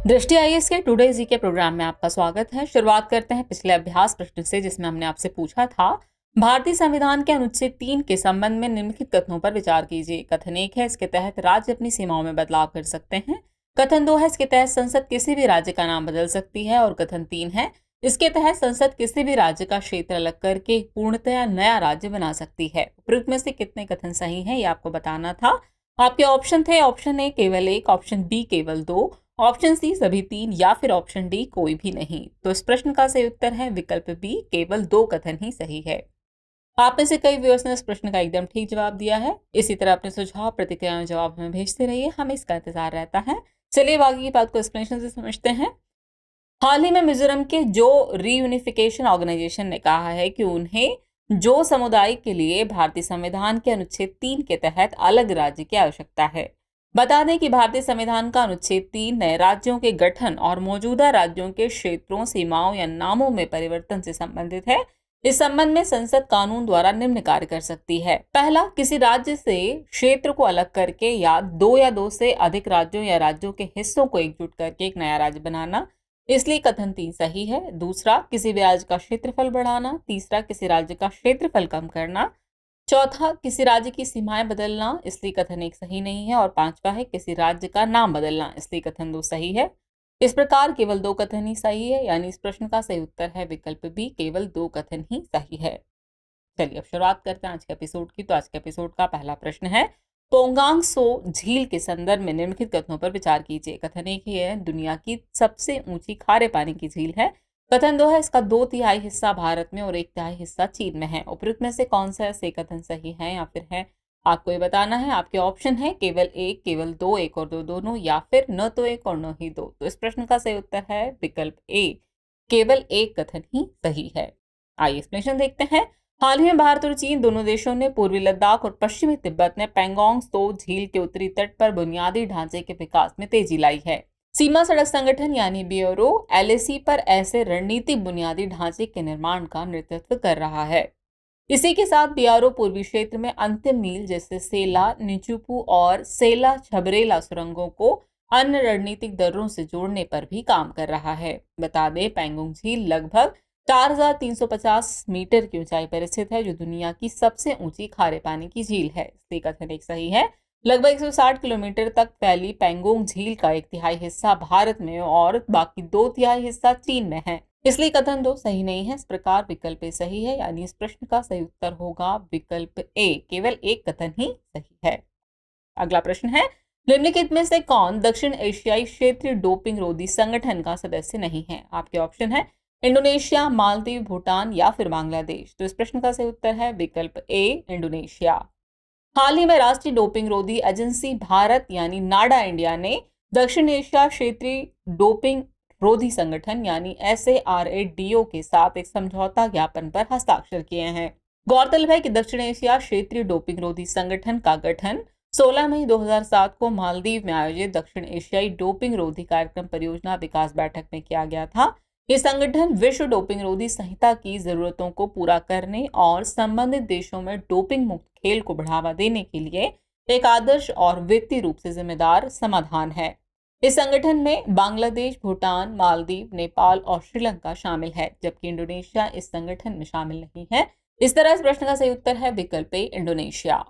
दृष्टि आईएएस के टुडे जी के प्रोग्राम में आपका स्वागत है। शुरुआत करते हैं पिछले अभ्यास प्रश्न से, जिसमें हमने आपसे पूछा था भारतीय संविधान के अनुच्छेद 3 के संबंध में निम्नलिखित कथनों पर विचार कीजिए। कथन 1 है, इसके तहत राज्य अपनी सीमाओं में बदलाव कर सकते हैं। कथन 2 है, इसके तहत संसद किसी भी राज्य का नाम बदल सकती है। और कथन 3 है, इसके तहत संसद किसी भी राज्य का क्षेत्र अलग करके पूर्णतया नया राज्य बना सकती है। उपयुक्त में से कितने कथन सही हैं, ये आपको बताना था। आपके ऑप्शन थे ऑप्शन ए केवल 1, ऑप्शन बी केवल 2, ऑप्शन सी सभी 3 या फिर ऑप्शन डी कोई भी नहीं। तो इस प्रश्न का सही उत्तर है विकल्प बी, केवल 2 कथन ही सही है। आप में से कई व्यूअर्स ने इस प्रश्न का एकदम ठीक जवाब दिया है। इसी तरह अपने सुझाव प्रतिक्रियाएं जवाब हमें भेजते रहिए, हमें इसका इंतजार रहता है। चलिए बाकी की बात को एक्सप्लेनेशन से समझते हैं। हाल ही में मिजोरम के जो रीयूनिफिकेशन ऑर्गेनाइजेशन ने कहा है कि उन्हें जो समुदाय के लिए भारतीय संविधान के अनुच्छेद 3 के तहत अलग राज्य की आवश्यकता है। बता दें कि भारतीय संविधान का अनुच्छेद 3 नए राज्यों के गठन और मौजूदा राज्यों के क्षेत्रों, सीमाओं या नामों में परिवर्तन से संबंधित है। इस संबंध में संसद कानून द्वारा निम्न कार्य कर सकती है। पहला, किसी राज्य से क्षेत्र को अलग करके या दो से अधिक राज्यों या राज्यों के हिस्सों को एकजुट करके एक नया राज्य बनाना, इसलिए कथन 3 सही है। दूसरा, किसी भी राज्य का क्षेत्रफल बढ़ाना। तीसरा, किसी राज्य का क्षेत्रफल कम करना। चौथा, किसी राज्य की सीमाएं बदलना, इसलिए कथन 1 सही नहीं है। और पांचवा है किसी राज्य का नाम बदलना, इसलिए कथन 2 सही है। इस प्रकार केवल 2 कथन ही सही है, यानी इस प्रश्न का सही उत्तर है विकल्प बी, केवल 2 कथन ही सही है। चलिए अब शुरुआत करते हैं आज के एपिसोड की। तो आज के एपिसोड का पहला प्रश्न है, पोंगांग सो झील के संदर्भ में निम्नलिखित कथनों पर विचार कीजिए। कथन 1 ही है, दुनिया की सबसे ऊंची खारे पानी की झील है। कथन 2 है, इसका 2/3 हिस्सा भारत में और 1/3 हिस्सा चीन में है। उपयुक्त में से कौन सा से कथन सही है या फिर है, आपको ये बताना है। आपके ऑप्शन है केवल 1, केवल 2, 1 और 2 दोनों, या फिर न तो 1 और न ही 2। तो इस प्रश्न का सही उत्तर है विकल्प ए, केवल 1 कथन ही सही है। आइए एक्सप्लेनेशन देखते हैं। हाल ही में भारत और चीन दोनों देशों ने पूर्वी लद्दाख और पश्चिमी तिब्बत में पैंगोंग त्सो झील के उत्तरी तट पर बुनियादी ढांचे के विकास में तेजी लाई है। सीमा सड़क संगठन यानी बीआरओ एलएसी पर ऐसे रणनीतिक बुनियादी ढांचे के निर्माण का नेतृत्व कर रहा है। इसी के साथ बीआरओ पूर्वी क्षेत्र में अंतिम मील जैसे सेला, निचुपू और सेला छबरेला सुरंगों को अन्य रणनीतिक दर्रों से जोड़ने पर भी काम कर रहा है। बता दें, पैंगोंग झील लगभग 4,350 मीटर की ऊंचाई पर स्थित है, जो दुनिया की सबसे ऊंची खारे पानी की झील है। इसलिए कथन 1 सही है। लगभग 160 किलोमीटर तक फैली पैंगोंग झील का 1/3 हिस्सा भारत में और बाकी 2/3 हिस्सा चीन में है। इसलिए कथन 2 सही नहीं है। इस प्रकार विकल्प ए सही है, यानी इस प्रश्न का सही उत्तर होगा विकल्प ए, केवल 1 कथन ही सही है। अगला प्रश्न है, निम्नलिखित में से कौन दक्षिण एशियाई क्षेत्रीय डोपिंग रोधी संगठन का सदस्य नहीं है। आपके ऑप्शन है इंडोनेशिया, मालदीव, भूटान या फिर बांग्लादेश। तो इस प्रश्न का सही उत्तर है विकल्प ए, इंडोनेशिया। हाल ही में राष्ट्रीय डोपिंग रोधी एजेंसी भारत यानी नाडा इंडिया ने दक्षिण एशिया क्षेत्रीय डोपिंग रोधी संगठन यानी SARADO के साथ एक समझौता ज्ञापन पर हस्ताक्षर किए हैं। गौरतलब है कि दक्षिण एशिया क्षेत्रीय डोपिंग रोधी संगठन का गठन 16 मई 2007 को मालदीव में आयोजित दक्षिण एशियाई डोपिंग रोधी कार्यक्रम परियोजना विकास बैठक में किया गया था। ये संगठन विश्व डोपिंग रोधी संहिता की जरूरतों को पूरा करने और संबंधित देशों में डोपिंग मुक्त खेल को बढ़ावा देने के लिए एक आदर्श और वित्तीय रूप से जिम्मेदार समाधान है। इस संगठन में बांग्लादेश, भूटान, मालदीव, नेपाल और श्रीलंका शामिल है, जबकि इंडोनेशिया इस संगठन में शामिल नहीं है। इस तरह इस प्रश्न का सही उत्तर है विकल्प ए, इंडोनेशिया।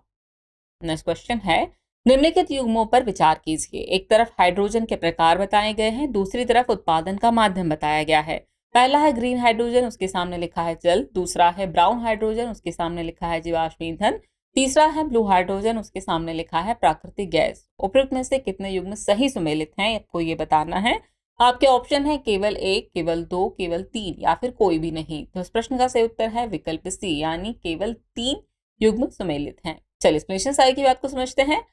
नेक्स्ट क्वेश्चन है, निम्नलिखित युग्मों पर विचार कीजिए। एक तरफ हाइड्रोजन के प्रकार बताए गए हैं, दूसरी तरफ उत्पादन का माध्यम बताया गया है। पहला है ग्रीन हाइड्रोजन, उसके सामने लिखा है जल। दूसरा है ब्राउन हाइड्रोजन, उसके सामने लिखा है जीवाश्म ईंधन। तीसरा है ब्लू हाइड्रोजन, उसके सामने लिखा है प्राकृतिक गैस। उपयुक्त में से कितने युग्म सही सुमेलित हैं, आपको ये बताना है। आपके ऑप्शन है केवल 1, केवल 2, केवल 3 या फिर कोई भी नहीं। तो इस प्रश्न का सही उत्तर है विकल्प सी, यानी केवल 3 युग्म सुमेलित हैं। चलिए एक्सप्लेनेशन सारी की बात को समझते हैं।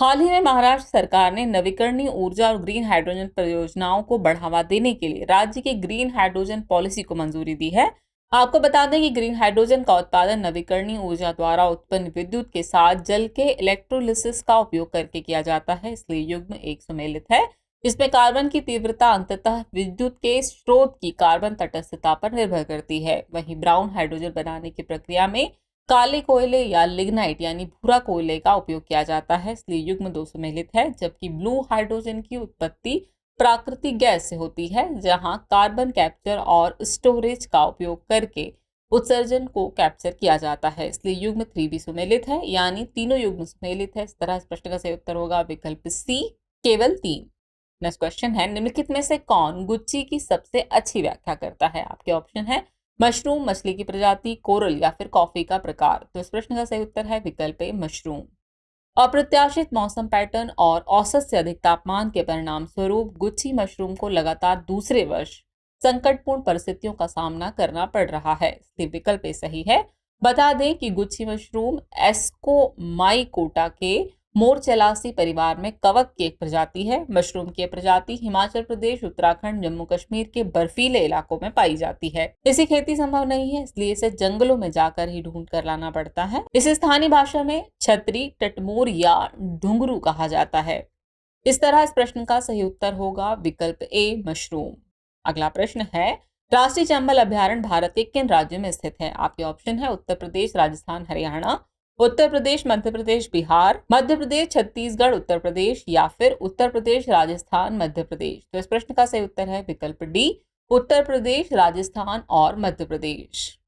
हाल ही में महाराष्ट्र सरकार ने नवीकरणीय ऊर्जा और ग्रीन हाइड्रोजन परियोजनाओं को बढ़ावा देने के लिए राज्य की ग्रीन हाइड्रोजन पॉलिसी को मंजूरी दी है। आपको बता दें कि ग्रीन हाइड्रोजन का उत्पादन नवीकरणीय ऊर्जा द्वारा उत्पन्न विद्युत के साथ जल के इलेक्ट्रोलिसिस का उपयोग करके किया जाता है, इसलिए युग्म 1 सुमेलित है। इसमें कार्बन की तीव्रता अंततः विद्युत के स्रोत की कार्बन तटस्थता पर निर्भर करती है। वहीं ब्राउन हाइड्रोजन बनाने की प्रक्रिया में काले कोयले या लिग्नाइट यानी भूरा कोयले का उपयोग किया जाता है, इसलिए युग्म 2 सुमेलित है। जबकि ब्लू हाइड्रोजन की उत्पत्ति प्राकृतिक गैस से होती है, जहां कार्बन कैप्चर और स्टोरेज का उपयोग करके उत्सर्जन को कैप्चर किया जाता है, इसलिए युग्म 3 भी सुमेलित है, यानी तीनों युग्म सुमेलित है। इस तरह इस प्रश्न का सही उत्तर होगा विकल्प सी, केवल 3। नेक्स्ट क्वेश्चन है, निम्नलिखित में से कौन गुच्ची की सबसे अच्छी व्याख्या करता है? आपके ऑप्शन है मशरूम, मछली की प्रजाति, कोरल या फिर कॉफी का प्रकार। तो इस प्रश्न का सही उत्तर है विकल्प ए, मशरूम। अप्रत्याशित मौसम पैटर्न और औसत से अधिक तापमान के परिणाम स्वरूप गुच्ची मशरूम को लगातार दूसरे वर्ष संकटपूर्ण परिस्थितियों का सामना करना पड़ रहा है, इसलिए विकल्प ए सही है। बता दें कि गुच्ची मशरूम एस्कोमाइकोटा के मोरचेलासी परिवार में कवक की एक प्रजाति है। मशरूम की प्रजाति हिमाचल प्रदेश, उत्तराखंड, जम्मू कश्मीर के बर्फीले इलाकों में पाई जाती है। इसी खेती संभव नहीं है, इसलिए इसे जंगलों में जाकर ही ढूंढ कर लाना पड़ता है। इसे स्थानीय भाषा में छतरी, टटमोर या ढुंगरू कहा जाता है। इस तरह इस प्रश्न का सही उत्तर होगा विकल्प ए, मशरूम। अगला प्रश्न है, राष्ट्रीय चंबल अभ्यारण्य भारत के किन राज्यों में स्थित है? आपके ऑप्शन है उत्तर प्रदेश, राजस्थान, हरियाणा, उत्तर प्रदेश, मध्य प्रदेश, बिहार, मध्य प्रदेश, छत्तीसगढ़, उत्तर प्रदेश या फिर उत्तर प्रदेश, राजस्थान, मध्य प्रदेश। तो इस प्रश्न का सही उत्तर है विकल्प डी, उत्तर प्रदेश, राजस्थान और मध्य प्रदेश।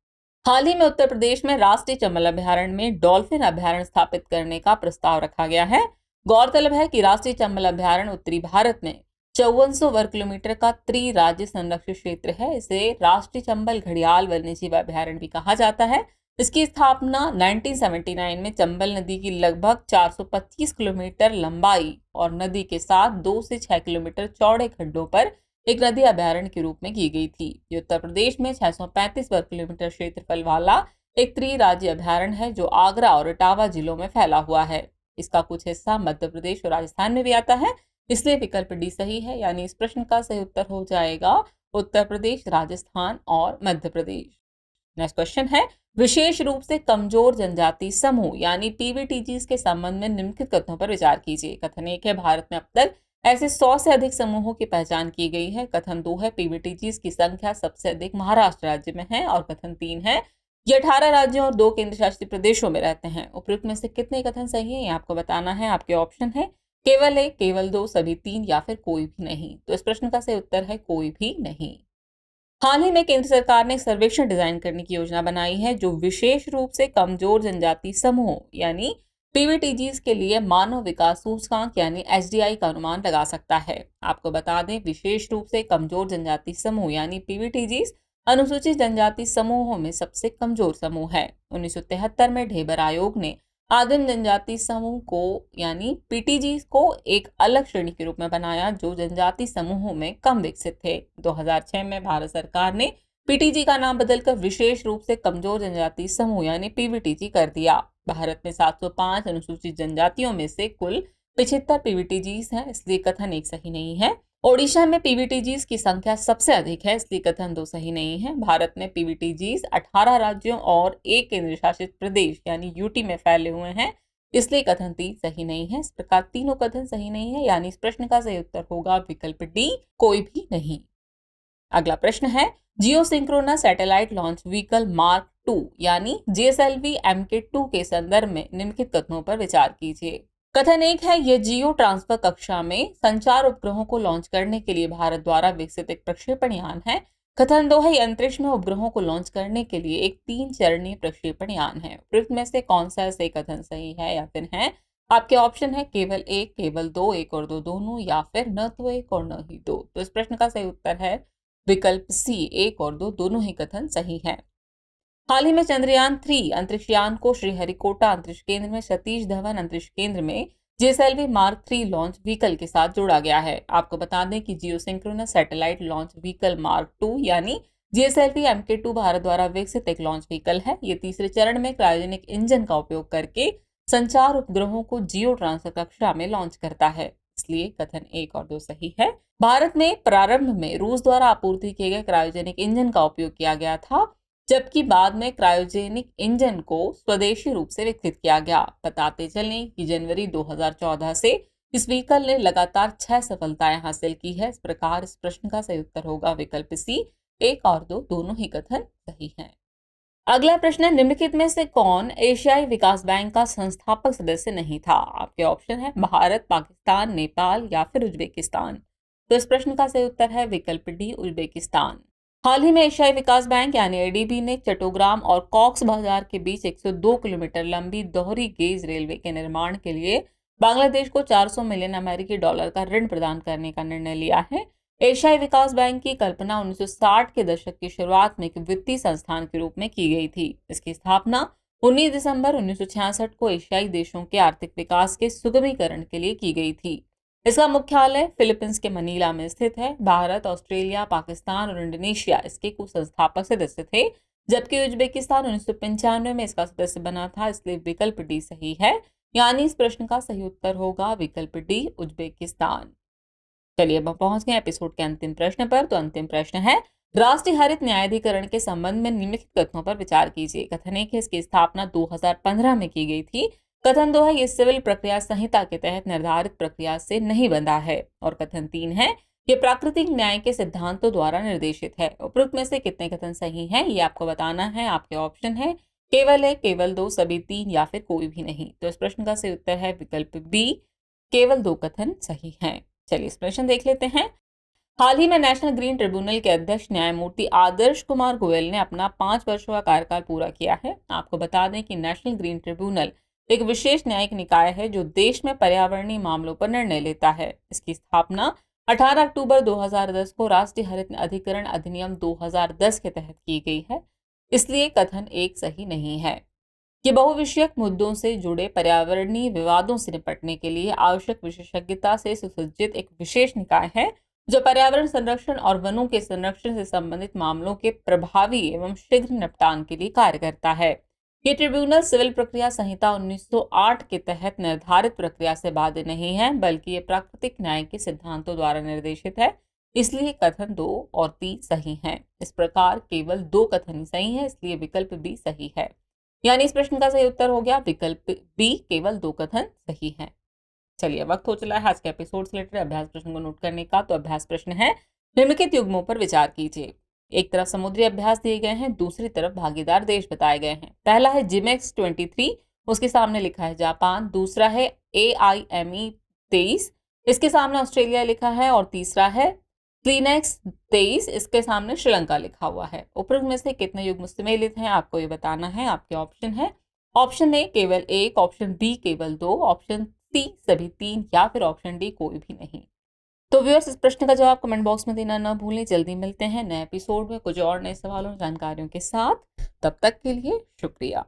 हाल ही में उत्तर प्रदेश में राष्ट्रीय चंबल अभ्यारण्य में डॉल्फिन अभ्यारण्य स्थापित करने का प्रस्ताव रखा गया है। गौरतलब है कि राष्ट्रीय चंबल अभ्यारण्य उत्तरी भारत में 5400 वर्ग किलोमीटर का त्रि-राज्य संरक्षित क्षेत्र है। इसे राष्ट्रीय चंबल घड़ियाल वन्यजीव अभ्यारण्य भी कहा जाता है। इसकी स्थापना 1979 में चंबल नदी की लगभग 425 किलोमीटर लंबाई और नदी के साथ 2 से 6 किलोमीटर चौड़े खड्डों पर एक नदी अभ्यारण्य के रूप में की गई थी। ये उत्तर प्रदेश में 635 वर्ग किलोमीटर क्षेत्रफल वाला एक त्रि-राज्य अभ्यारण्य है, जो आगरा और इटावा जिलों में फैला हुआ है। इसका कुछ हिस्सा मध्य प्रदेश और राजस्थान में भी आता है, इसलिए विकल्प डी सही है, यानी इस प्रश्न का सही उत्तर हो जाएगा उत्तर प्रदेश, राजस्थान और मध्य प्रदेश। नेक्स्ट क्वेश्चन है, विशेष रूप से कमजोर जनजाति समूह यानी पीवीटीजीज के संबंध में निम्नलिखित कथनों पर विचार कीजिए। कथन 1 है, भारत में अब तक ऐसे 100 से अधिक समूहों की पहचान की गई है। कथन 2 है, पीवीटीजीज की संख्या सबसे अधिक महाराष्ट्र राज्य में है। और कथन 3 है, ये 18 राज्यों और 2 केंद्र शासित प्रदेशों में रहते हैं। उपयुक्त में से कितने कथन सही है, ये आपको बताना है। आपके ऑप्शन है केवल 1, केवल 2, सभी 3 या फिर कोई भी नहीं। तो इस प्रश्न का सही उत्तर है कोई भी नहीं। हाल ही में केंद्र सरकार ने एक सर्वेक्षण डिजाइन करने की योजना बनाई है, जो विशेष रूप से कमजोर जनजाति समूह यानी पीवीटीजीज के लिए मानव विकास सूचकांक यानी एचडीआई का अनुमान लगा सकता है। आपको बता दें, विशेष रूप से कमजोर जनजाति समूह यानी पीवीटीजीज अनुसूचित जनजाति समूहों में सबसे कमजोर समूह है। 1973 में ढेबर आयोग ने आदिम जनजाति समूह को यानी पीटीजी को एक अलग श्रेणी के रूप में बनाया, जो जनजाति समूहों में कम विकसित थे। 2006 में भारत सरकार ने पीटीजी का नाम बदलकर विशेष रूप से कमजोर जनजाति समूह यानी पीवीटीजी कर दिया। भारत में 705 अनुसूचित जनजातियों में से कुल 75 पीवीटीजीज हैं, इसलिए कथन 1 सही नहीं है। ओडिशा में पीवीटीजीज की संख्या सबसे अधिक है, इसलिए कथन 2 सही नहीं है। भारत में पीवीटीजीज 18 राज्यों और 1 केंद्र शासित प्रदेश यानी यूटी में फैले हुए हैं, इसलिए कथन 3 सही नहीं है। इस प्रकार तीनों कथन सही नहीं है, यानी इस प्रश्न का सही उत्तर होगा विकल्प डी, कोई भी नहीं। अगला प्रश्न है, geosynchronous satellite launch vehicle mark 2 यानी जीएसएलवी MK2 के संदर्भ में निम्नलिखित कथनों पर विचार कीजिए। कथन 1 है, यह जियो ट्रांसफर कक्षा में संचार उपग्रहों को लॉन्च करने के लिए भारत द्वारा विकसित एक प्रक्षेपण यान है। कथन 2 है, अंतरिक्ष में उपग्रहों को लॉन्च करने के लिए एक 3 चरणीय प्रक्षेपण यान है। उपयुक्त में से कौन सा सही कथन सही है या फिर है? आपके ऑप्शन है केवल 1, केवल 2, 1 और 2 दोनों, या फिर न तो 1 और न ही 2। तो इस प्रश्न का सही उत्तर है विकल्प सी, 1 और 2 दोनों ही कथन सही है। हाल ही में चंद्रयान 3 अंतरिक्ष यान को श्रीहरिकोटा अंतरिक्ष केंद्र में सतीश धवन अंतरिक्ष केंद्र में जीएसएलवी मार्क 3 लॉन्च व्हीकल के साथ जोड़ा गया है। आपको बता दें कि geosynchronous satellite launch vehicle mark 2 यानी जीएसएलवी MK2 भारत द्वारा विकसित एक लॉन्च व्हीकल है। ये तीसरे चरण में क्रायोजेनिक इंजन का उपयोग करके संचार उपग्रहों को जियो ट्रांसफर कक्षा में लॉन्च करता है, इसलिए कथन 1 और 2 सही है। भारत में प्रारंभ में रूस द्वारा आपूर्ति किए गए क्रायोजेनिक इंजन का उपयोग किया गया था, जबकि बाद में क्रायोजेनिक इंजन को स्वदेशी रूप से विकसित किया गया। बताते चलें कि जनवरी 2014 से इस व्हीकल ने लगातार 6 सफलताएं हासिल की है। इस प्रकार इस प्रश्न का सही उत्तर होगा विकल्प सी, 1 और 2 दोनों ही कथन सही हैं। अगला प्रश्न है, निम्नलिखित में से कौन एशियाई विकास बैंक का संस्थापक सदस्य नहीं था? आपके ऑप्शन है भारत, पाकिस्तान, नेपाल या फिर उज्बेकिस्तान। तो इस प्रश्न का सही उत्तर है विकल्प डी, उज्बेकिस्तान। हाल ही में एशियाई विकास बैंक यानी एडीबी ने चट्टोग्राम और कॉक्स बाजार के बीच 102 किलोमीटर लंबी दोहरी गेज रेलवे के निर्माण के लिए बांग्लादेश को 400 मिलियन अमेरिकी डॉलर का ऋण प्रदान करने का निर्णय लिया है। एशियाई विकास बैंक की कल्पना 1960 के दशक की शुरुआत में एक वित्तीय संस्थान के रूप में की गई थी। इसकी स्थापना 19 दिसंबर 1966 को एशियाई देशों के आर्थिक विकास के सुगमीकरण के लिए की गई थी। इसका मुख्यालय फिलीपींस के मनीला में स्थित है। भारत, ऑस्ट्रेलिया, पाकिस्तान और इंडोनेशिया इसके कुछ संस्थापक सदस्य थे, जबकि उज्बेकिस्तान 1995 में इसका सदस्य बना था। इसलिए विकल्प डी सही है, यानी इस प्रश्न का सही उत्तर होगा विकल्प डी, उज्बेकिस्तान। चलिए अब हम पहुंच गए एपिसोड के अंतिम प्रश्न पर। तो अंतिम प्रश्न है, राष्ट्रीय हरित न्यायाधिकरण के संबंध में निम्नलिखित कथनों पर विचार कीजिए। कथन 1 है, इसकी स्थापना 2015 में की गई थी। कथन 2 है, ये सिविल प्रक्रिया संहिता के तहत निर्धारित प्रक्रिया से नहीं बंधा है। और कथन 3 है, ये प्राकृतिक न्याय के सिद्धांतों द्वारा निर्देशित है। उपरोक्त में से कितने कथन सही हैं, ये आपको बताना है। आपके ऑप्शन है केवल 1, केवल 2, सभी 3 या फिर कोई भी नहीं। तो इस प्रश्न का सही उत्तर है विकल्प बी, केवल 2 कथन सही हैं। चलिए इस प्रश्न देख लेते हैं। हाल ही में नेशनल ग्रीन ट्रिब्यूनल के अध्यक्ष न्यायमूर्ति आदर्श कुमार गोयल ने अपना 5 वर्षों का कार्यकाल पूरा किया है। आपको बता दें कि नेशनल ग्रीन ट्रिब्यूनल एक विशेष न्यायिक निकाय है जो देश में पर्यावरणीय मामलों पर निर्णय लेता है। इसकी स्थापना 18 अक्टूबर 2010 को राष्ट्रीय हरित अधिकरण अधिनियम 2010 के तहत की गई है। इसलिए कथन 1 सही नहीं है। ये बहुविषयक मुद्दों से जुड़े पर्यावरणीय विवादों से निपटने के लिए आवश्यक विशेषज्ञता से सुसज्जित एक विशेष निकाय है जो पर्यावरण संरक्षण और वनों के संरक्षण से संबंधित मामलों के प्रभावी एवं शीघ्र निपटान के लिए कार्य करता है। ये ट्रिब्यूनल सिविल प्रक्रिया संहिता 1908 के तहत निर्धारित प्रक्रिया से बाध्य नहीं है, बल्कि ये प्राकृतिक न्याय के सिद्धांतों द्वारा निर्देशित है। इसलिए कथन 2 और 3 सही हैं। इस प्रकार केवल 2 कथन ही सही है, इसलिए विकल्प बी सही है। यानी इस प्रश्न का सही उत्तर हो गया विकल्प बी, केवल 2 कथन सही हैं। चलिए वक्त हो चला है आज के एपिसोड से रिलेटेड अभ्यास प्रश्न को नोट करने का। तो अभ्यास प्रश्न है, निम्नलिखित युग्मों पर विचार कीजिए। एक तरफ समुद्री अभ्यास दिए गए हैं, दूसरी तरफ भागीदार देश बताए गए हैं। पहला है जिमेक्स 23, उसके सामने लिखा है जापान। दूसरा है AIME 23, इसके सामने ऑस्ट्रेलिया लिखा है। और तीसरा है क्लीनेक्स 23, इसके सामने श्रीलंका लिखा हुआ है। उपरोक्त में से कितने युग्म सम्मिलित हैं, आपको ये बताना है। आपके ऑप्शन है ऑप्शन ए केवल 1, ऑप्शन बी केवल 2, ऑप्शन सी सभी 3 या फिर ऑप्शन डी कोई भी नहीं। तो व्यूअर्स, इस प्रश्न का जवाब कमेंट बॉक्स में देना न भूलें। जल्दी मिलते हैं नए एपिसोड में कुछ और नए सवालों जानकारियों के साथ। तब तक के लिए शुक्रिया।